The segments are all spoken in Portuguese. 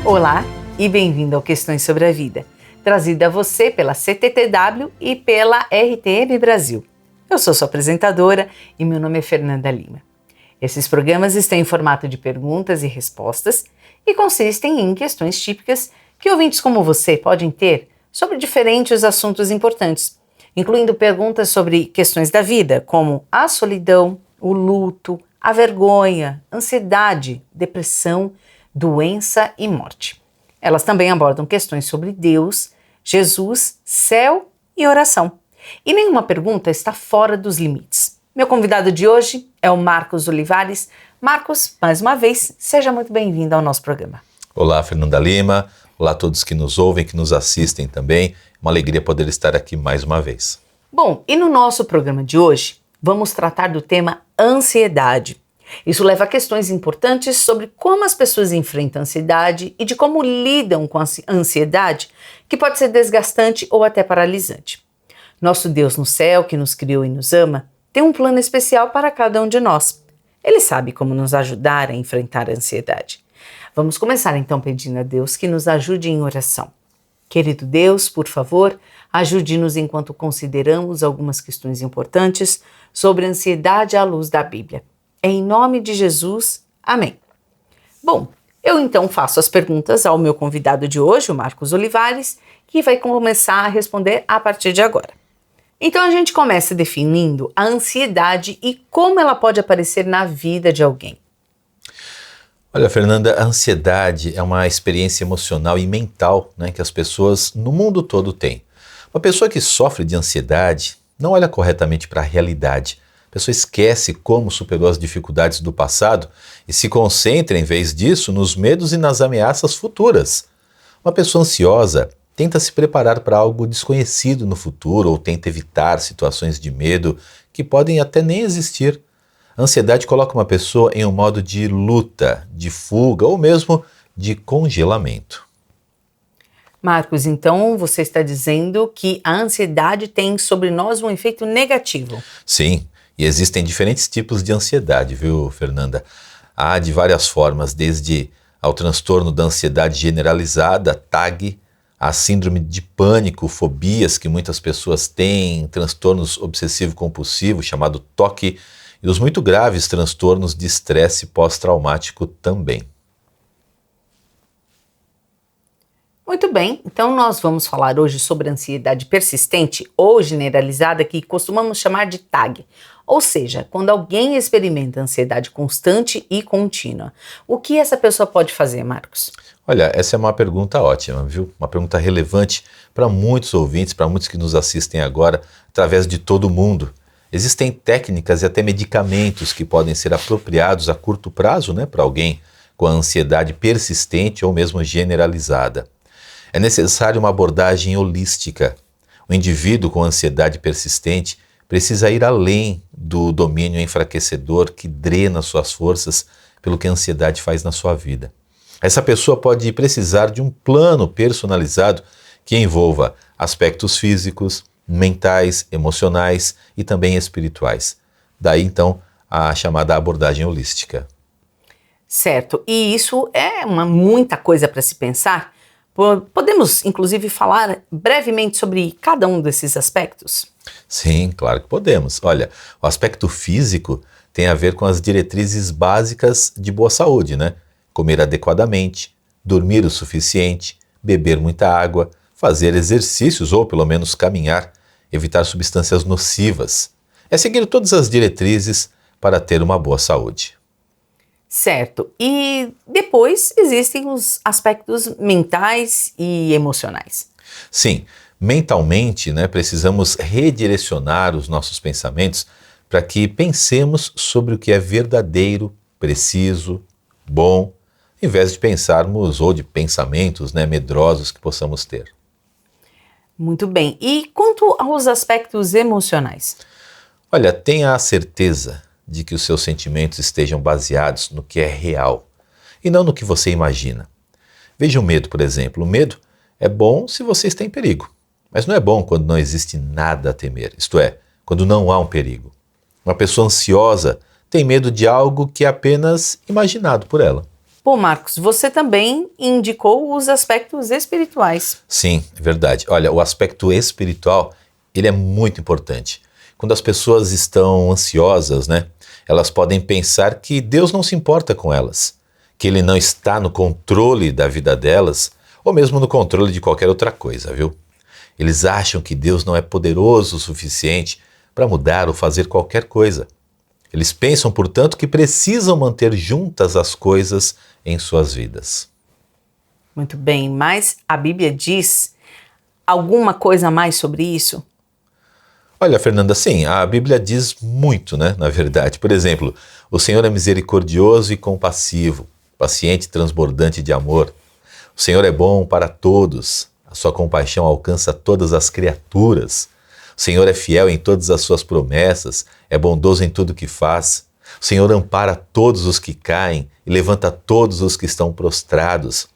Olá e bem-vindo ao Questões sobre a Vida, trazido a você pela CTTW e pela RTM Brasil. Eu sou sua apresentadora e meu nome é Fernanda Lima. Esses programas estão em formato de perguntas e respostas e consistem em questões típicas que ouvintes como você podem ter sobre diferentes assuntos importantes, incluindo perguntas sobre questões da vida, como a solidão, o luto, a vergonha, ansiedade, depressão, doença e morte. Elas também abordam questões sobre Deus, Jesus, céu e oração. E nenhuma pergunta está fora dos limites. Meu convidado de hoje é o Marcos Olivares. Marcos, mais uma vez, seja muito bem-vindo ao nosso programa. Olá, Fernanda Lima. Olá a todos que nos ouvem, que nos assistem também. Uma alegria poder estar aqui mais uma vez. Bom, e no nosso programa de hoje, vamos tratar do tema ansiedade. Isso leva a questões importantes sobre como as pessoas enfrentam a ansiedade e de como lidam com a ansiedade, que pode ser desgastante ou até paralisante. Nosso Deus no céu, que nos criou e nos ama, tem um plano especial para cada um de nós. Ele sabe como nos ajudar a enfrentar a ansiedade. Vamos começar então pedindo a Deus que nos ajude em oração. Querido Deus, por favor, ajude-nos enquanto consideramos algumas questões importantes sobre a ansiedade à luz da Bíblia. Em nome de Jesus, amém. Bom, eu então faço as perguntas ao meu convidado de hoje, o Marcos Olivares, que vai começar a responder a partir de agora. Então a gente começa definindo a ansiedade e como ela pode aparecer na vida de alguém. Olha, Fernanda, a ansiedade é uma experiência emocional e mental, que as pessoas no mundo todo têm. Uma pessoa que sofre de ansiedade não olha corretamente para a realidade. A pessoa esquece como superou as dificuldades do passado e se concentra, em vez disso, nos medos e nas ameaças futuras. Uma pessoa ansiosa tenta se preparar para algo desconhecido no futuro ou tenta evitar situações de medo que podem até nem existir. A ansiedade coloca uma pessoa em um modo de luta, de fuga ou mesmo de congelamento. Marcos, então você está dizendo que a ansiedade tem sobre nós um efeito negativo? Sim. E existem diferentes tipos de ansiedade, viu, Fernanda? Há de várias formas, desde ao transtorno da ansiedade generalizada, TAG, a síndrome de pânico, fobias que muitas pessoas têm, transtornos obsessivo-compulsivos, chamado TOC, e os muito graves transtornos de estresse pós-traumático também. Muito bem, então nós vamos falar hoje sobre ansiedade persistente ou generalizada, que costumamos chamar de TAG, ou seja, quando alguém experimenta ansiedade constante e contínua. O que essa pessoa pode fazer, Marcos? Olha, essa é uma pergunta ótima, viu? Uma pergunta relevante para muitos ouvintes, para muitos que nos assistem agora, através de todo o mundo. Existem técnicas e até medicamentos que podem ser apropriados a curto prazo, para alguém com a ansiedade persistente ou mesmo generalizada. É necessário uma abordagem holística. O indivíduo com ansiedade persistente precisa ir além do domínio enfraquecedor que drena suas forças pelo que a ansiedade faz na sua vida. Essa pessoa pode precisar de um plano personalizado que envolva aspectos físicos, mentais, emocionais e também espirituais. Daí então a chamada abordagem holística. Certo, e isso é muita coisa para se pensar. Podemos, inclusive, falar brevemente sobre cada um desses aspectos? Sim, claro que podemos. Olha, o aspecto físico tem a ver com as diretrizes básicas de boa saúde, Comer adequadamente, dormir o suficiente, beber muita água, fazer exercícios ou pelo menos caminhar, evitar substâncias nocivas. É seguir todas as diretrizes para ter uma boa saúde. Certo, e depois existem os aspectos mentais e emocionais. Sim, mentalmente, precisamos redirecionar os nossos pensamentos para que pensemos sobre o que é verdadeiro, preciso, bom, em vez de pensarmos ou de pensamentos medrosos que possamos ter. Muito bem, e quanto aos aspectos emocionais? Olha, tenha a certeza de que os seus sentimentos estejam baseados no que é real e não no que você imagina. Veja o medo, por exemplo. O medo é bom se você está em perigo, mas não é bom quando não existe nada a temer, isto é, quando não há um perigo. Uma pessoa ansiosa tem medo de algo que é apenas imaginado por ela. Bom, Marcos, você também indicou os aspectos espirituais. Sim, é verdade. Olha, o aspecto espiritual, ele é muito importante. Quando as pessoas estão ansiosas, né, elas podem pensar que Deus não se importa com elas, que Ele não está no controle da vida delas, ou mesmo no controle de qualquer outra coisa, viu? Eles acham que Deus não é poderoso o suficiente para mudar ou fazer qualquer coisa. Eles pensam, portanto, que precisam manter juntas as coisas em suas vidas. Muito bem, mas a Bíblia diz alguma coisa a mais sobre isso? Olha, Fernanda, sim, a Bíblia diz muito, né, na verdade. Por exemplo, o Senhor é misericordioso e compassivo, paciente e transbordante de amor. O Senhor é bom para todos, a sua compaixão alcança todas as criaturas. O Senhor é fiel em todas as suas promessas, é bondoso em tudo o que faz. O Senhor ampara todos os que caem e levanta todos os que estão prostrados.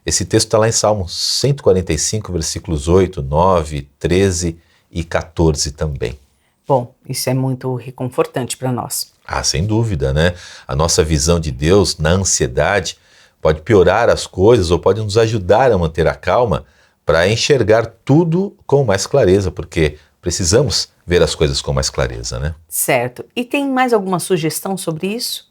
Esse texto está lá em Salmo 145, versículos 8, 9, 13 e 14 também. Bom, isso é muito reconfortante para nós. Ah, sem dúvida, né? A nossa visão de Deus na ansiedade pode piorar as coisas ou pode nos ajudar a manter a calma para enxergar tudo com mais clareza, porque precisamos ver as coisas com mais clareza, né? Certo. E tem mais alguma sugestão sobre isso?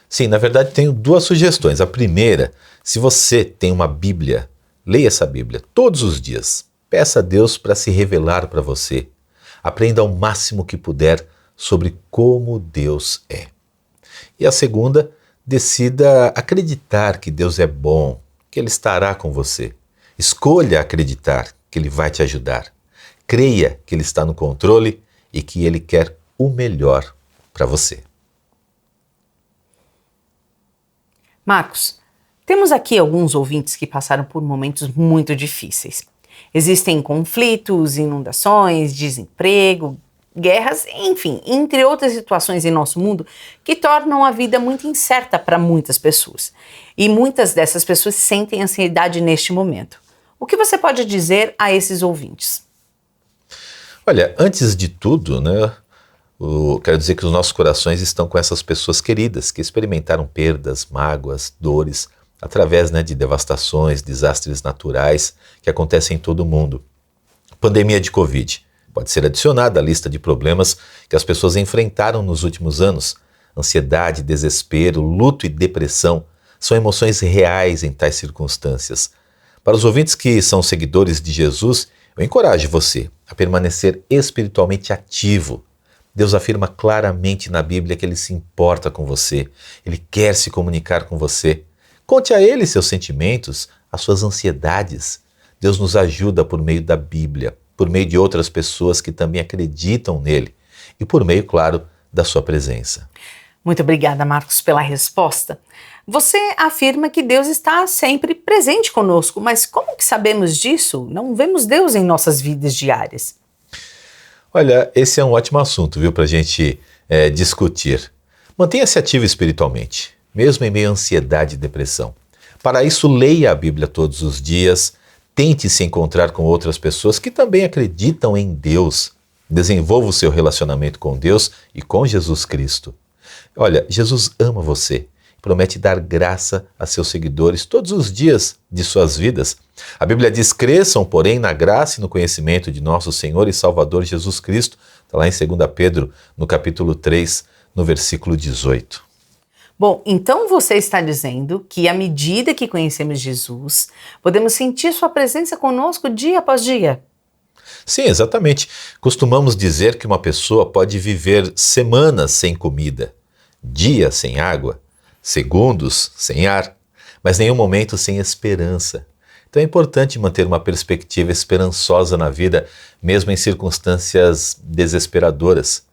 Sim, na verdade tenho duas sugestões. A primeira, se você tem uma Bíblia, leia essa Bíblia todos os dias. Peça a Deus para se revelar para você. Aprenda ao máximo que puder sobre como Deus é. E a segunda, decida acreditar que Deus é bom, que Ele estará com você. Escolha acreditar que Ele vai te ajudar. Creia que Ele está no controle e que Ele quer o melhor para você. Marcos, temos aqui alguns ouvintes que passaram por momentos muito difíceis. Existem conflitos, inundações, desemprego, guerras, enfim, entre outras situações em nosso mundo que tornam a vida muito incerta para muitas pessoas. E muitas dessas pessoas sentem ansiedade neste momento. O que você pode dizer a esses ouvintes? Olha, antes de tudo, né, quero dizer que os nossos corações estão com essas pessoas queridas que experimentaram perdas, mágoas, dores, através, né, de devastações, desastres naturais que acontecem em todo o mundo. Pandemia de Covid pode ser adicionada à lista de problemas que as pessoas enfrentaram nos últimos anos. Ansiedade, desespero, luto e depressão são emoções reais em tais circunstâncias. Para os ouvintes que são seguidores de Jesus, eu encorajo você a permanecer espiritualmente ativo. Deus afirma claramente na Bíblia que Ele se importa com você, Ele quer se comunicar com você. Conte a Ele seus sentimentos, as suas ansiedades. Deus nos ajuda por meio da Bíblia, por meio de outras pessoas que também acreditam nele e por meio, claro, da sua presença. Muito obrigada, Marcos, pela resposta. Você afirma que Deus está sempre presente conosco, mas como que sabemos disso? Não vemos Deus em nossas vidas diárias. Olha, esse é um ótimo assunto, viu, para a gente discutir. Mantenha-se ativo espiritualmente, mesmo em meio à ansiedade e depressão. Para isso, leia a Bíblia todos os dias, tente se encontrar com outras pessoas que também acreditam em Deus. Desenvolva o seu relacionamento com Deus e com Jesus Cristo. Olha, Jesus ama você. Promete dar graça a seus seguidores todos os dias de suas vidas. A Bíblia diz: cresçam, porém, na graça e no conhecimento de nosso Senhor e Salvador Jesus Cristo. Está lá em 2 Pedro, no capítulo 3, no versículo 18. Bom, então você está dizendo que à medida que conhecemos Jesus, podemos sentir sua presença conosco dia após dia. Sim, exatamente. Costumamos dizer que uma pessoa pode viver semanas sem comida, dias sem água, segundos sem ar, mas nenhum momento sem esperança. Então é importante manter uma perspectiva esperançosa na vida, mesmo em circunstâncias desesperadoras.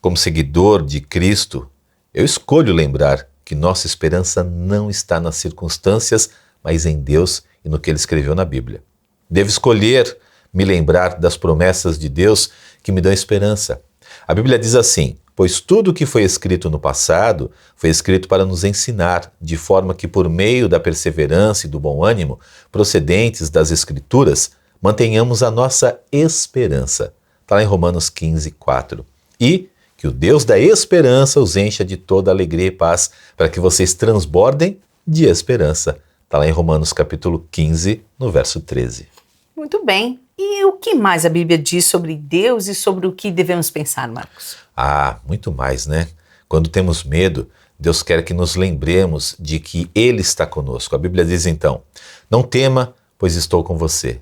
Como seguidor de Cristo, eu escolho lembrar que nossa esperança não está nas circunstâncias, mas em Deus e no que Ele escreveu na Bíblia. Devo escolher me lembrar das promessas de Deus que me dão esperança. A Bíblia diz assim: pois tudo o que foi escrito no passado foi escrito para nos ensinar, de forma que por meio da perseverança e do bom ânimo, procedentes das Escrituras, mantenhamos a nossa esperança. Está lá em Romanos 15, 4. E que o Deus da esperança os encha de toda alegria e paz, para que vocês transbordem de esperança. Está lá em Romanos capítulo 15, no verso 13. Muito bem. E o que mais a Bíblia diz sobre Deus e sobre o que devemos pensar, Marcos? Muito mais, né? Quando temos medo, Deus quer que nos lembremos de que Ele está conosco. A Bíblia diz então: não tema, pois estou com você.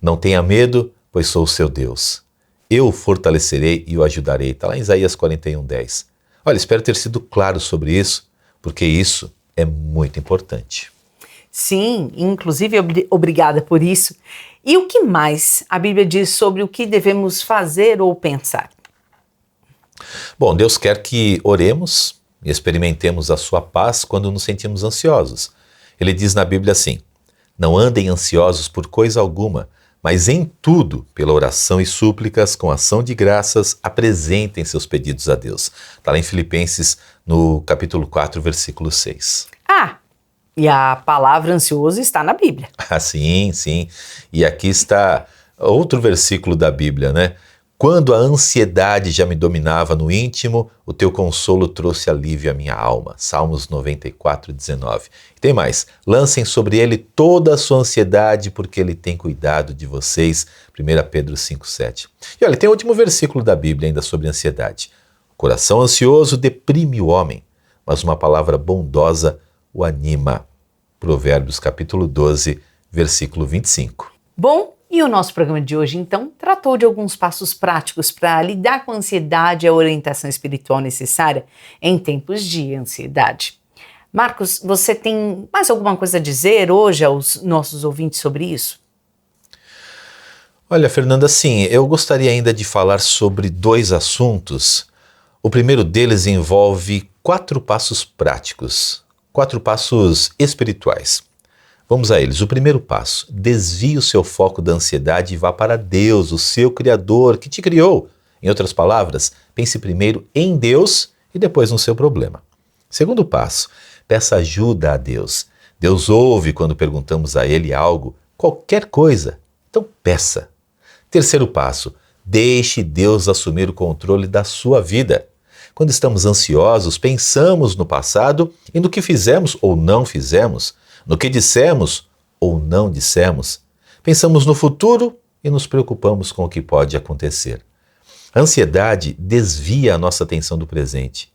Não tenha medo, pois sou o seu Deus. Eu o fortalecerei e o ajudarei. Está lá em Isaías 41:10. Olha, espero ter sido claro sobre isso, porque isso é muito importante. Sim, inclusive obrigada por isso. E o que mais a Bíblia diz sobre o que devemos fazer ou pensar? Bom, Deus quer que oremos e experimentemos a sua paz quando nos sentimos ansiosos. Ele diz na Bíblia assim: não andem ansiosos por coisa alguma, mas em tudo, pela oração e súplicas, com ação de graças, apresentem seus pedidos a Deus. Está lá em Filipenses, no capítulo 4, versículo 6. E a palavra ansioso está na Bíblia. Sim, sim. E aqui está outro versículo da Bíblia, né? Quando a ansiedade já me dominava no íntimo, o teu consolo trouxe alívio à minha alma. Salmos 94:19. E tem mais. Lancem sobre ele toda a sua ansiedade, porque ele tem cuidado de vocês. 1 Pedro 5:7. E olha, tem o último versículo da Bíblia ainda sobre ansiedade. O coração ansioso deprime o homem, mas uma palavra bondosa o anima. Provérbios capítulo 12, versículo 25. Bom, e o nosso programa de hoje, então, tratou de alguns passos práticos para lidar com a ansiedade e a orientação espiritual necessária em tempos de ansiedade. Marcos, você tem mais alguma coisa a dizer hoje aos nossos ouvintes sobre isso? Olha, Fernanda, sim, eu gostaria ainda de falar sobre 2 assuntos. O primeiro deles envolve 4 passos práticos, 4 passos espirituais. Vamos a eles. O primeiro passo: desvie o seu foco da ansiedade e vá para Deus, o seu Criador, que te criou. Em outras palavras, pense primeiro em Deus e depois no seu problema. Segundo passo: peça ajuda a Deus. Deus ouve quando perguntamos a Ele algo, qualquer coisa. Então peça. Terceiro passo: deixe Deus assumir o controle da sua vida. Quando estamos ansiosos, pensamos no passado e no que fizemos ou não fizemos, no que dissemos ou não dissemos. Pensamos no futuro e nos preocupamos com o que pode acontecer. A ansiedade desvia a nossa atenção do presente.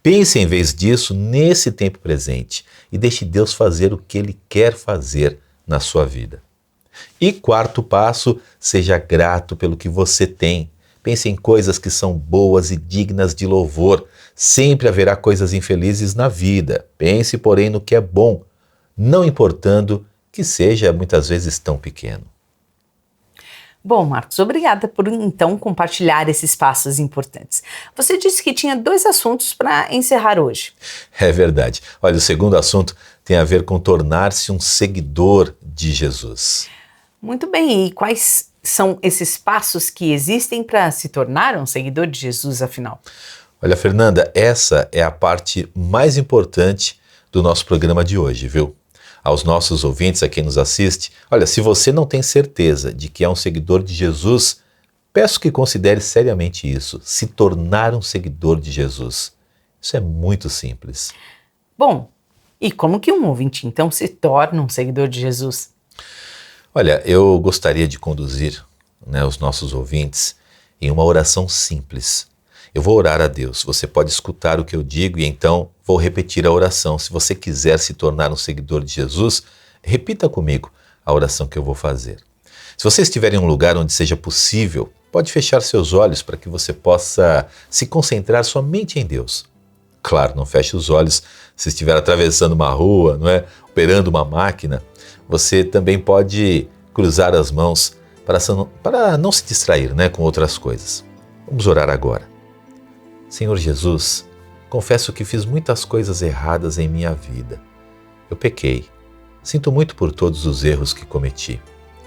Pense, em vez disso, nesse tempo presente e deixe Deus fazer o que Ele quer fazer na sua vida. E quarto passo: seja grato pelo que você tem. Pense em coisas que são boas e dignas de louvor. Sempre haverá coisas infelizes na vida. Pense, porém, no que é bom, não importando que seja muitas vezes tão pequeno. Bom, Marcos, obrigada por então compartilhar esses passos importantes. Você disse que tinha 2 assuntos para encerrar hoje. É verdade. Olha, o segundo assunto tem a ver com tornar-se um seguidor de Jesus. Muito bem, e quais são esses passos que existem para se tornar um seguidor de Jesus, afinal? Olha, Fernanda, essa é a parte mais importante do nosso programa de hoje, viu? Aos nossos ouvintes, a quem nos assiste, olha, se você não tem certeza de que é um seguidor de Jesus, peço que considere seriamente isso, se tornar um seguidor de Jesus. Isso é muito simples. Bom, e como que um ouvinte então se torna um seguidor de Jesus? Olha, eu gostaria de conduzir, os nossos ouvintes em uma oração simples. Eu vou orar a Deus, você pode escutar o que eu digo e então vou repetir a oração. Se você quiser se tornar um seguidor de Jesus, repita comigo a oração que eu vou fazer. Se você estiver em um lugar onde seja possível, pode fechar seus olhos para que você possa se concentrar somente em Deus. Claro, não feche os olhos se estiver atravessando uma rua, operando uma máquina. Você também pode cruzar as mãos para não se distrair, com outras coisas. Vamos orar agora. Senhor Jesus, confesso que fiz muitas coisas erradas em minha vida. Eu pequei. Sinto muito por todos os erros que cometi.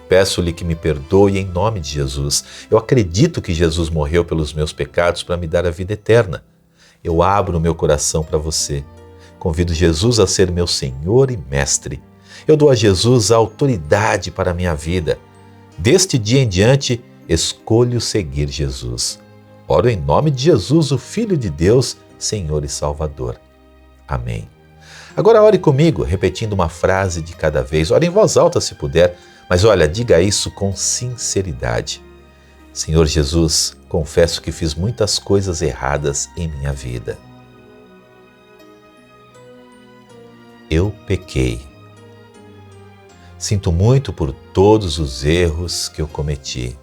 Peço-lhe que me perdoe em nome de Jesus. Eu acredito que Jesus morreu pelos meus pecados para me dar a vida eterna. Eu abro o meu coração para você. Convido Jesus a ser meu Senhor e Mestre. Eu dou a Jesus a autoridade para a minha vida. Deste dia em diante, escolho seguir Jesus. Oro em nome de Jesus, o Filho de Deus, Senhor e Salvador. Amém. Agora ore comigo, repetindo uma frase de cada vez. Ore em voz alta se puder, mas olha, diga isso com sinceridade. Senhor Jesus, confesso que fiz muitas coisas erradas em minha vida. Eu pequei. Sinto muito por todos os erros que eu cometi.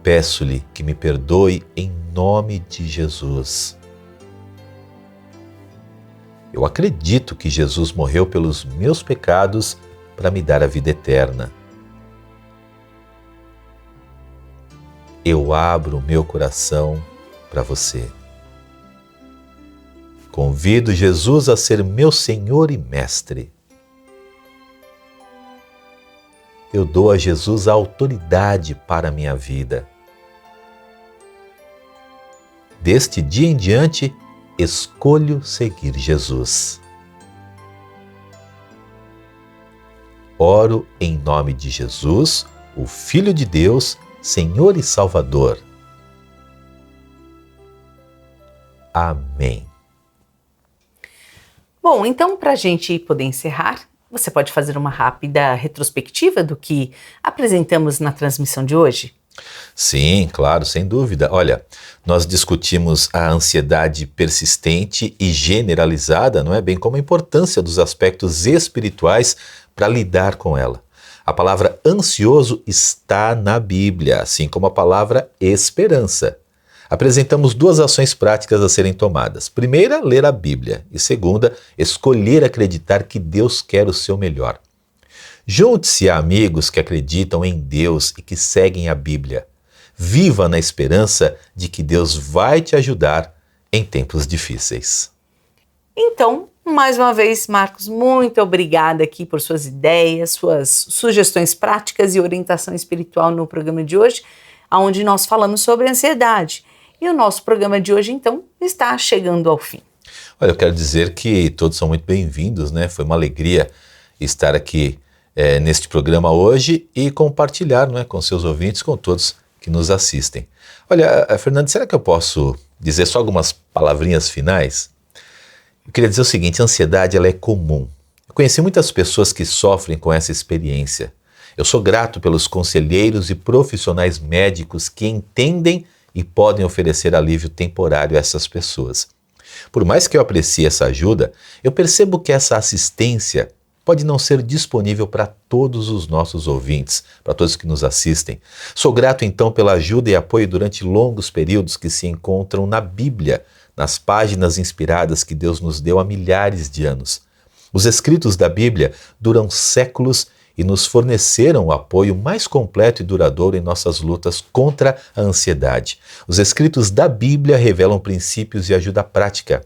Peço-lhe que me perdoe em nome de Jesus. Eu acredito que Jesus morreu pelos meus pecados para me dar a vida eterna. Eu abro o meu coração para você. Convido Jesus a ser meu Senhor e Mestre. Eu dou a Jesus a autoridade para a minha vida. Deste dia em diante, escolho seguir Jesus. Oro em nome de Jesus, o Filho de Deus, Senhor e Salvador. Amém. Bom, então para a gente poder encerrar, você pode fazer uma rápida retrospectiva do que apresentamos na transmissão de hoje? Sim, claro, sem dúvida. Olha, nós discutimos a ansiedade persistente e generalizada, não é? Bem como a importância dos aspectos espirituais para lidar com ela. A palavra ansioso está na Bíblia, assim como a palavra esperança. Apresentamos duas ações práticas a serem tomadas. Primeira, ler a Bíblia. E segunda, escolher acreditar que Deus quer o seu melhor. Junte-se a amigos que acreditam em Deus e que seguem a Bíblia. Viva na esperança de que Deus vai te ajudar em tempos difíceis. Então, mais uma vez, Marcos, muito obrigada aqui por suas ideias, suas sugestões práticas e orientação espiritual no programa de hoje, onde nós falamos sobre ansiedade. E o nosso programa de hoje, então, está chegando ao fim. Olha, eu quero dizer que todos são muito bem-vindos, né? Foi uma alegria estar aqui neste programa hoje e compartilhar, não é, com seus ouvintes, com todos que nos assistem. Olha, Fernando, será que eu posso dizer só algumas palavrinhas finais? Eu queria dizer o seguinte, a ansiedade ela é comum. Eu conheci muitas pessoas que sofrem com essa experiência. Eu sou grato pelos conselheiros e profissionais médicos que entendem e podem oferecer alívio temporário a essas pessoas. Por mais que eu aprecie essa ajuda, eu percebo que essa assistência pode não ser disponível para todos os nossos ouvintes, para todos que nos assistem. Sou grato então pela ajuda e apoio durante longos períodos que se encontram na Bíblia, nas páginas inspiradas que Deus nos deu há milhares de anos. Os escritos da Bíblia duram séculos e nos forneceram o apoio mais completo e duradouro em nossas lutas contra a ansiedade. Os escritos da Bíblia revelam princípios e ajuda prática.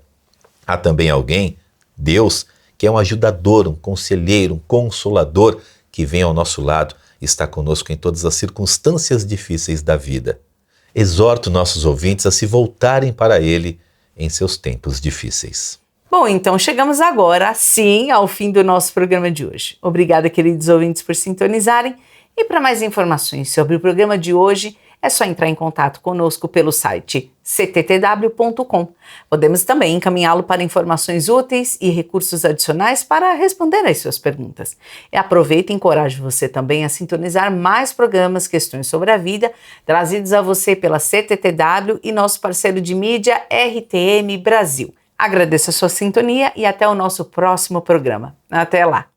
Há também alguém, Deus, que é um ajudador, um conselheiro, um consolador, que vem ao nosso lado e está conosco em todas as circunstâncias difíceis da vida. Exorto nossos ouvintes a se voltarem para Ele em seus tempos difíceis. Bom, então chegamos agora, sim, ao fim do nosso programa de hoje. Obrigada, queridos ouvintes, por sintonizarem. E para mais informações sobre o programa de hoje, é só entrar em contato conosco pelo site cttw.com. Podemos também encaminhá-lo para informações úteis e recursos adicionais para responder às suas perguntas. E aproveito e encorajo você também a sintonizar mais programas Questões sobre a Vida, trazidos a você pela CTTW e nosso parceiro de mídia RTM Brasil. Agradeço a sua sintonia e até o nosso próximo programa. Até lá!